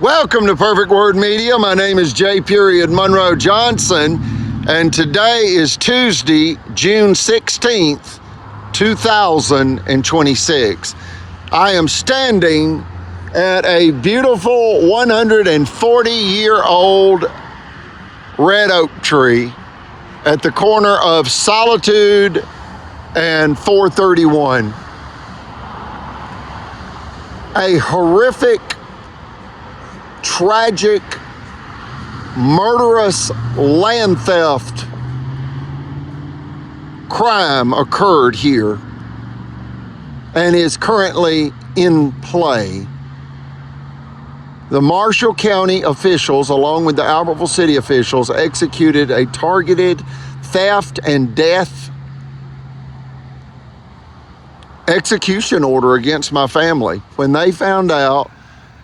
Welcome to Perfect Word Media. My name is J. Monroe Johnson, and today is Tuesday, June 16th, 2026. I am standing at a beautiful 140-year-old red oak tree at the corner of Solitude and 431. A horrific, tragic, murderous land theft crime occurred here and is currently in play. The Marshall County officials, along with the Albertville City officials, executed a targeted theft and death execution order against my family when they found out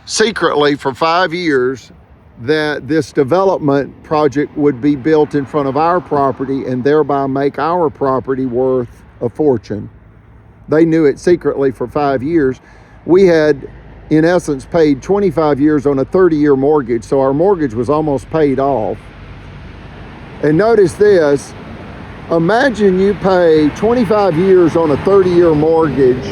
secretly for 5 years that this development project would be built in front of our property and thereby make our property worth a fortune. They knew it secretly for 5 years. We had, in essence, paid 25 years on a 30-year mortgage, so our mortgage was almost paid off. And notice this, imagine you pay 25 years on a 30-year mortgage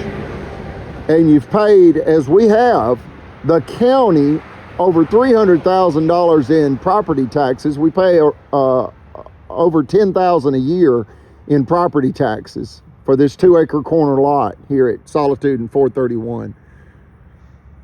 and you've paid, as we have, the county over $300,000 in property taxes. We pay over $10,000 a year in property taxes for this 2-acre corner lot here at Solitude and 431.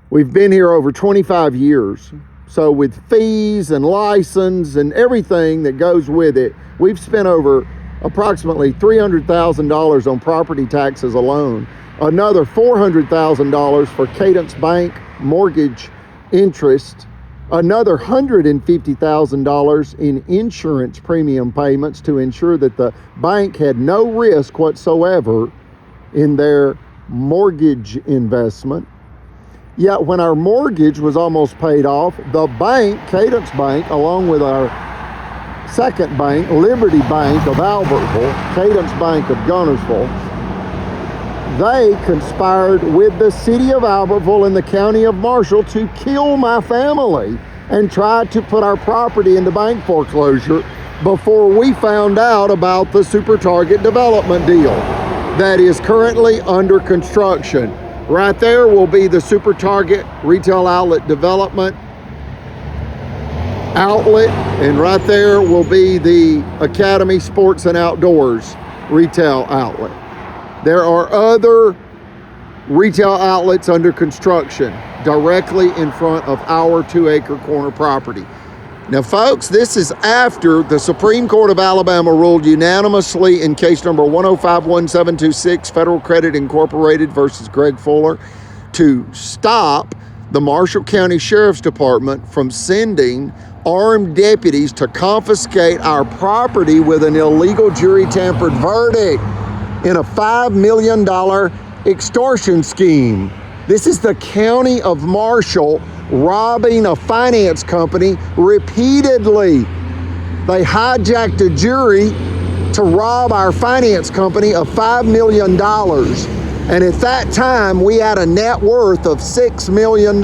We've been here over 25 years. So with fees and license and everything that goes with it, we've spent over approximately $300,000 on property taxes alone. Another $400,000 for Cadence Bank mortgage interest, another $150,000 in insurance premium payments to ensure that the bank had no risk whatsoever in their mortgage investment. Yet when our mortgage was almost paid off, the bank, Cadence Bank, along with our second bank, Liberty Bank of Albertville, Cadence Bank of Guntersville, they conspired with the city of Albertville and the county of Marshall to kill my family and try to put our property into bank foreclosure before we found out about the Super Target development deal that is currently under construction. Right there will be the Super Target retail outlet development outlet, and right there will be the Academy Sports and Outdoors retail outlet. There are other retail outlets under construction directly in front of our 2-acre corner property. Now, folks, this is after the Supreme Court of Alabama ruled unanimously in case number 1051726, Federal Credit Incorporated versus Greg Fuller, to stop the Marshall County Sheriff's Department from sending armed deputies to confiscate our property with an illegal jury-tampered verdict in a $5 million extortion scheme. This is the county of Marshall robbing a finance company repeatedly. They hijacked a jury to rob our finance company of $5 million. And at that time, we had a net worth of $6 million.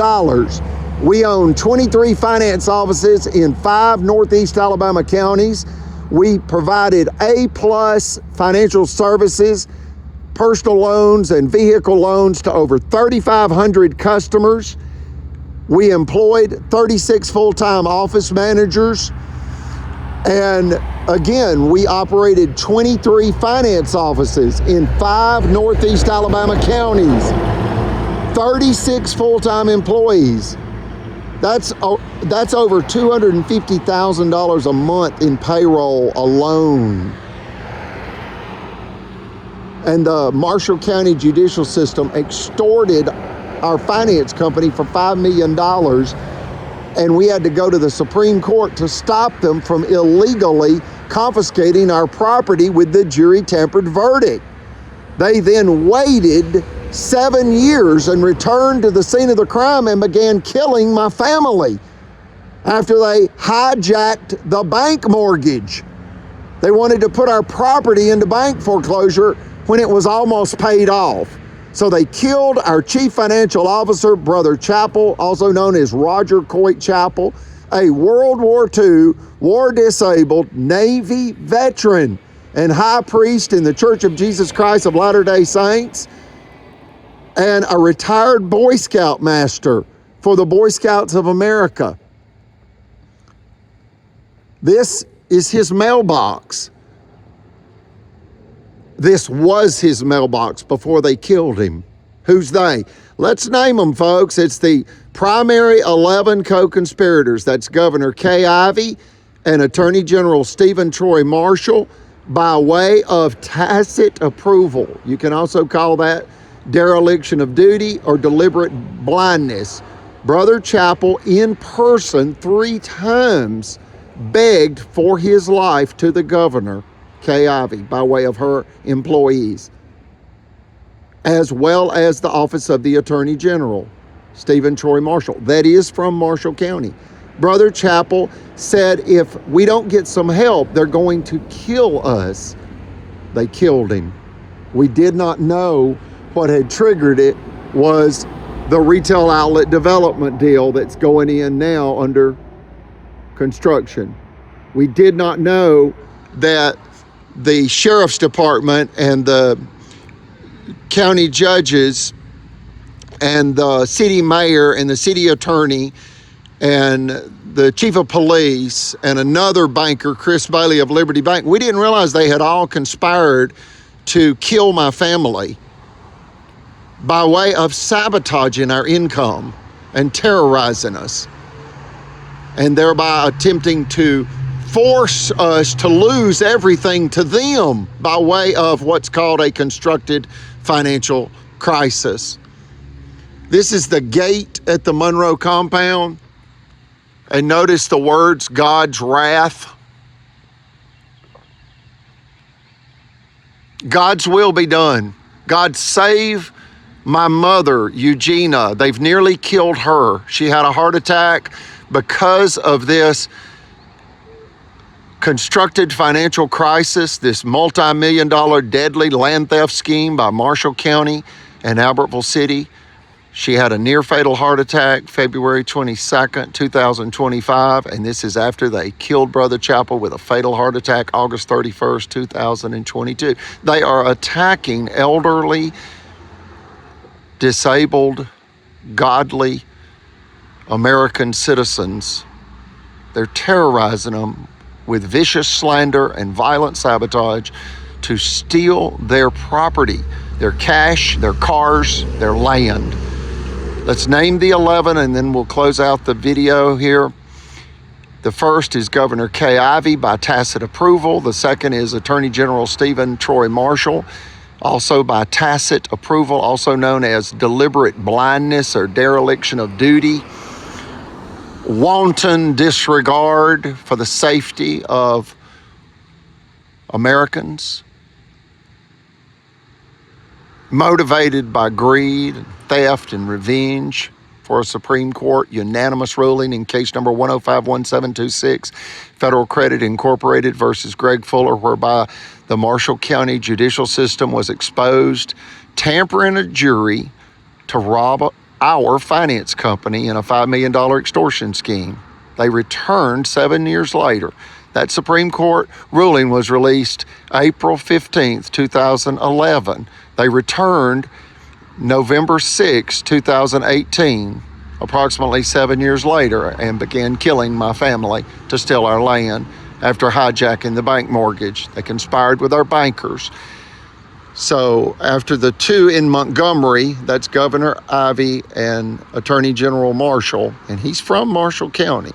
We own 23 finance offices in 5 Northeast Alabama counties. We provided A-plus financial services, personal loans and vehicle loans to over 3,500 customers. We employed 36 full-time office managers. And again, we operated 23 finance offices in 5 Northeast Alabama counties, 36 full-time employees. That's over $250,000 a month in payroll alone. And the Marshall County judicial system extorted our finance company for $5 million, and we had to go to the Supreme Court to stop them from illegally confiscating our property with the jury-tampered verdict. They then waited 7 years and returned to the scene of the crime and began killing my family after they hijacked the bank mortgage. They wanted to put our property into bank foreclosure when it was almost paid off. So they killed our chief financial officer, Brother Chappell, also known as Roger Coit Chappell, a World War II, war-disabled Navy veteran and high priest in the Church of Jesus Christ of Latter-day Saints, and a retired Boy Scout master for the Boy Scouts of America. This is his mailbox. This was his mailbox before they killed him. Who's they? Let's name them, folks. It's the primary 11 co-conspirators. That's Governor Kay Ivey and Attorney General Stephen Troy Marshall by way of tacit approval. You can also call that dereliction of duty or deliberate blindness. Brother Chappell in person 3 times begged for his life to the governor, Kay Ivey, by way of her employees, as well as the office of the Attorney General, Stephen Troy Marshall. That is from Marshall County. Brother Chappell said if we don't get some help, they're going to kill us. They killed him. We did not know what had triggered it was the retail outlet development deal that's going in now under construction. We did not know that the sheriff's department and the county judges and the city mayor and the city attorney and the chief of police and another banker, Chris Bailey of Liberty Bank, we didn't realize they had all conspired to kill my family by way of sabotaging our income and terrorizing us, and thereby attempting to force us to lose everything to them by way of what's called a constructed financial crisis. This is the gate at the Monroe compound. And notice the words, God's wrath. God's will be done. God save my mother, Eugenia. They've nearly killed her. She had a heart attack because of this constructed financial crisis, this multi-million-dollar deadly land theft scheme by Marshall County and Albertville City. She had a near-fatal heart attack February 22nd, 2025, and this is after they killed Brother Chappell with a fatal heart attack August 31st, 2022. They are attacking elderly, disabled, godly American citizens. They're terrorizing them with vicious slander and violent sabotage to steal their property, their cash, their cars, their land. Let's name the 11 and then we'll close out the video here. The first is Governor Kay Ivey by tacit approval. The second is Attorney General Stephen Troy Marshall, also by tacit approval, also known as deliberate blindness or dereliction of duty. Wanton disregard for the safety of Americans, motivated by greed, theft, and revenge for a Supreme Court unanimous ruling in case number 1051726, Federal Credit Incorporated versus Greg Fuller, whereby the Marshall County judicial system was exposed, tampering a jury to rob our finance company in a $5 million extortion scheme. They returned 7 years later. That Supreme Court ruling was released April 15th, 2011. They returned November 6, 2018, approximately 7 years later, and began killing my family to steal our land after hijacking the bank mortgage. They conspired with our bankers. So after the two in Montgomery, that's Governor Ivey and Attorney General Marshall, and he's from Marshall County.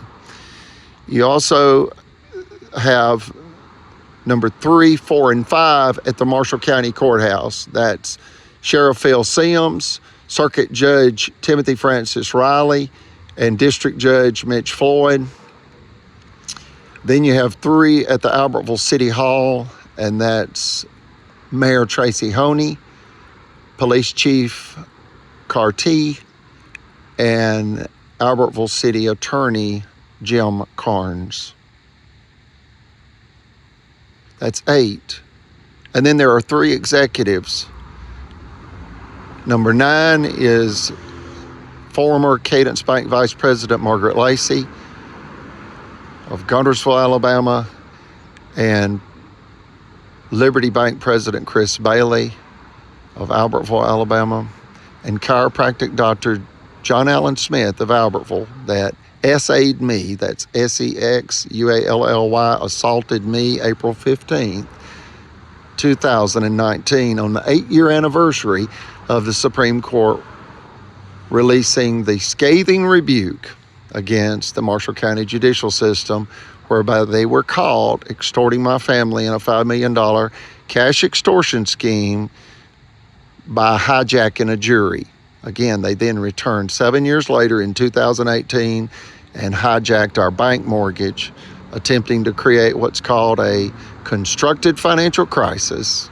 You also have number 3, 4, and 5 at the Marshall County Courthouse. That's Sheriff Phil Sims, Circuit Judge Timothy Francis Riley, and District Judge Mitch Floyd. Then you have 3 at the Albertville City Hall, and that's Mayor Tracy Honey, Police Chief Carty, and Albertville City Attorney Jim Carnes. That's 8. And then there are 3 executives Number 9 is former Cadence Bank Vice President Margaret Lacey of Guntersville, Alabama, and Liberty Bank President Chris Bailey of Albertville, Alabama, and chiropractic Dr. John Allen Smith of Albertville that SA'd me, that's SEXUALLY, assaulted me April 15th, 2019, on the 8-year anniversary of the Supreme Court releasing the scathing rebuke against the Marshall County judicial system, whereby they were caught extorting my family in a $5 million cash extortion scheme by hijacking a jury. Again, they then returned 7 years later in 2018 and hijacked our bank mortgage, attempting to create what's called a constructed financial crisis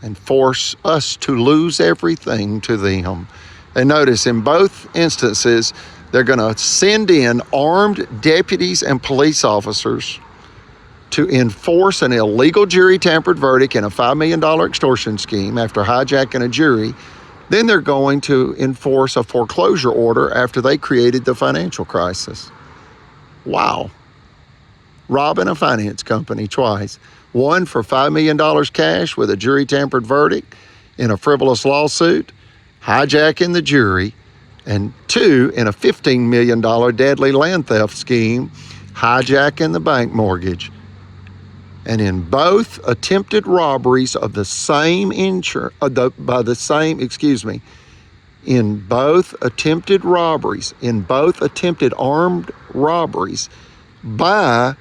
and force us to lose everything to them. And notice in both instances, they're going to send in armed deputies and police officers to enforce an illegal jury tampered verdict in a $5 million extortion scheme after hijacking a jury. Then they're going to enforce a foreclosure order after they created the financial crisis. Wow. Robbing a finance company twice. One for $5 million cash with a jury tampered verdict in a frivolous lawsuit, hijacking the jury, and 2 in a $15 million deadly land theft scheme, hijacking the bank mortgage. And in both attempted robberies of the same in both attempted robberies, in both attempted armed robberies by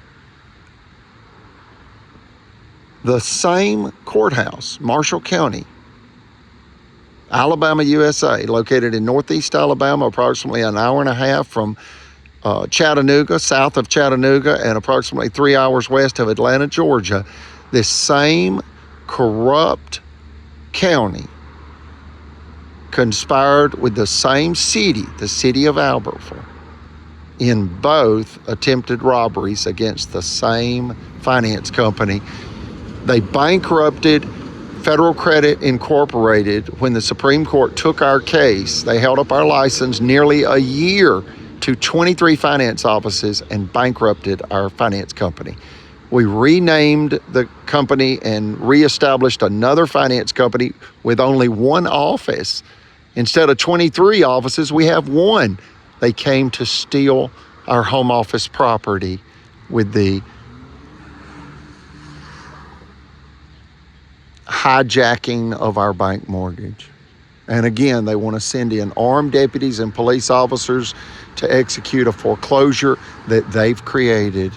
the same courthouse, Marshall County, Alabama, USA, located in Northeast Alabama, approximately an hour and a half from Chattanooga, south of Chattanooga, and approximately 3 hours west of Atlanta, Georgia. This same corrupt county conspired with the same city, the city of Albertville, in both attempted robberies against the same finance company. They bankrupted Federal Credit Incorporated when the Supreme Court took our case. They held up our license nearly a year to 23 finance offices and bankrupted our finance company. We renamed the company and reestablished another finance company with only one office. Instead of 23 offices, we have one. They came to steal our home office property with the hijacking of our bank mortgage. And again, they want to send in armed deputies and police officers to execute a foreclosure that they've created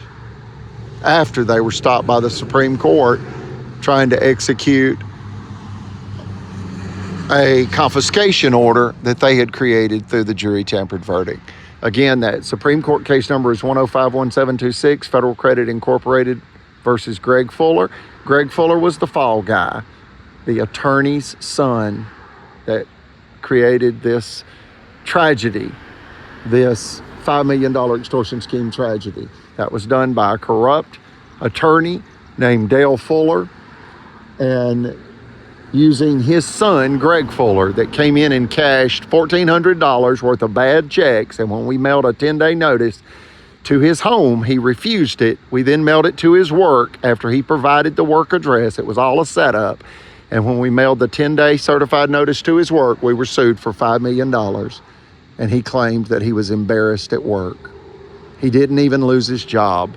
after they were stopped by the Supreme Court trying to execute a confiscation order that they had created through the jury tampered verdict. Again, that Supreme Court case number is 1051726, Federal Credit Incorporated versus Greg Fuller. Greg Fuller was the fall guy, the attorney's son that created this tragedy, this $5 million extortion scheme tragedy. That was done by a corrupt attorney named Dale Fuller, and using his son, Greg Fuller, that came in and cashed $1,400 worth of bad checks. And when we mailed a 10-day notice to his home, he refused it. We then mailed it to his work after he provided the work address. It was all a setup. And when we mailed the 10-day certified notice to his work, we were sued for $5 million. And he claimed that he was embarrassed at work. He didn't even lose his job.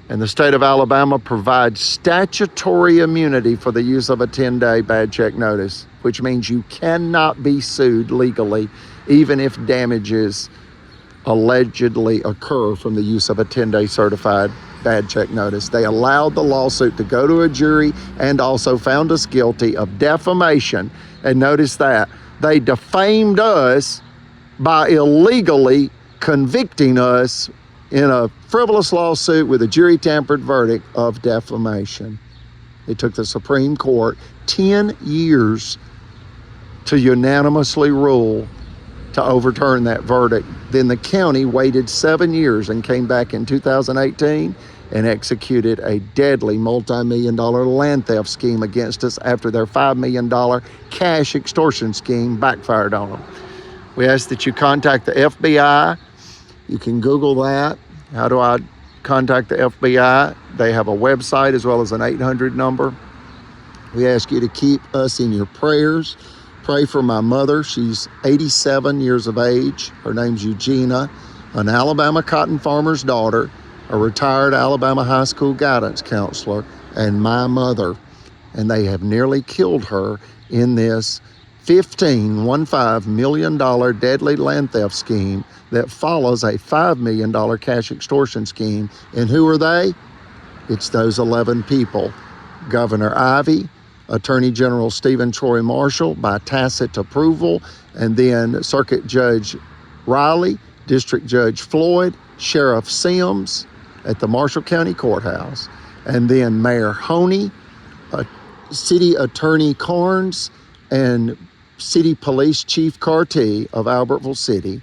And the state of Alabama provides statutory immunity for the use of a 10-day bad check notice, which means you cannot be sued legally, even if damages allegedly occur from the use of a 10-day certified bad check notice. They allowed the lawsuit to go to a jury and also found us guilty of defamation. And notice that they defamed us by illegally convicting us in a frivolous lawsuit with a jury tampered verdict of defamation. It took the Supreme Court 10 years to unanimously rule to overturn that verdict. Then the county waited 7 years and came back in 2018 and executed a deadly multi-million-dollar land theft scheme against us after their $5 million cash extortion scheme backfired on them. We ask that you contact the FBI. You can Google that. How do I contact the FBI? They have a website as well as an 800 number. We ask you to keep us in your prayers. Pray for my mother. She's 87 years of age. Her name's Eugenia, an Alabama cotton farmer's daughter, a retired Alabama high school guidance counselor, and my mother. And they have nearly killed her in this $15 million deadly land theft scheme that follows a $5 million cash extortion scheme. And who are they? It's those 11 people. Governor Ivey, Attorney General Stephen Troy Marshall by tacit approval, and then Circuit Judge Riley, District Judge Floyd, Sheriff Sims at the Marshall County Courthouse, and then Mayor Honey, City Attorney Carnes, and City Police Chief Carty of Albertville City.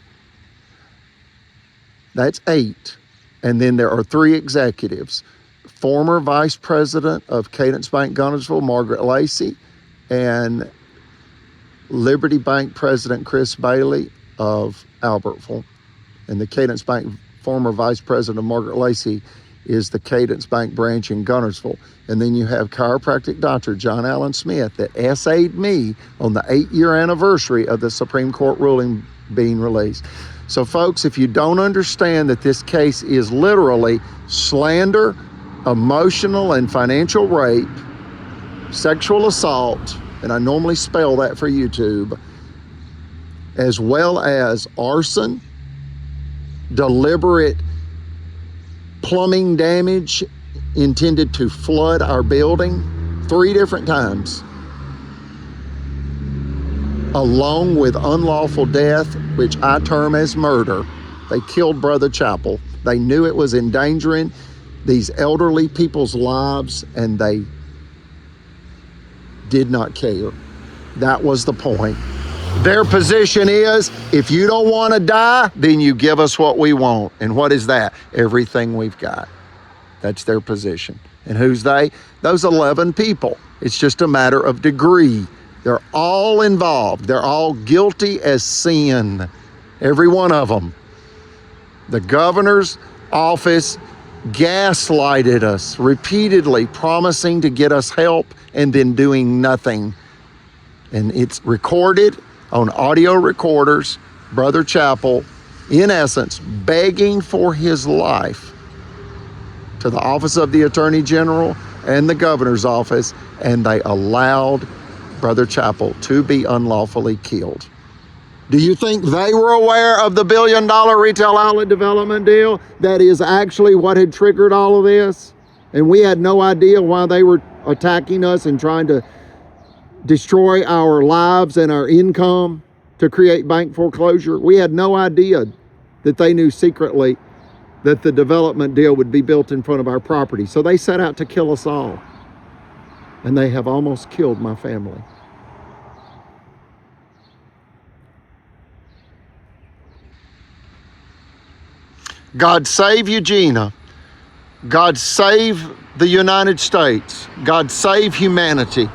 That's 8. And then there are 3 executives. Former Vice President of Cadence Bank Guntersville, Margaret Lacey, and Liberty Bank President Chris Bailey of Albertville. And the Cadence Bank former Vice President of Margaret Lacey is the Cadence Bank branch in Guntersville. And then you have chiropractic doctor John Allen Smith that essayed me on the 8-year anniversary of the Supreme Court ruling being released. So folks, if you don't understand that this case is literally slander, emotional and financial rape, sexual assault, and I normally spell that for YouTube, as well as arson, deliberate plumbing damage intended to flood our building 3 different times, along with unlawful death, which I term as murder. They killed Brother Chappell. They knew it was endangering these elderly people's lives, and they did not care. That was the point. Their position is, if you don't want to die, then you give us what we want. And what is that? Everything we've got. That's their position. And who's they? Those 11 people. It's just a matter of degree. They're all involved. They're all guilty as sin. Every one of them. The governor's office gaslighted us repeatedly, promising to get us help and then doing nothing. And it's recorded on audio recorders, Brother Chappell, in essence, begging for his life to the office of the Attorney General and the governor's office, and they allowed Brother Chappell to be unlawfully killed. Do you think they were aware of the $1 billion retail outlet development deal that is actually what had triggered all of this? And we had no idea why they were attacking us and trying to destroy our lives and our income to create bank foreclosure. We had no idea that they knew secretly that the development deal would be built in front of our property. So they set out to kill us all. And they have almost killed my family. God save Eugenia. God save the United States. God save humanity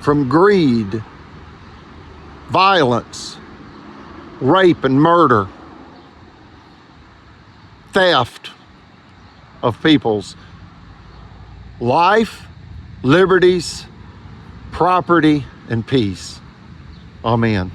from greed, violence, rape and murder, theft of people's life, liberties, property, and peace. Amen.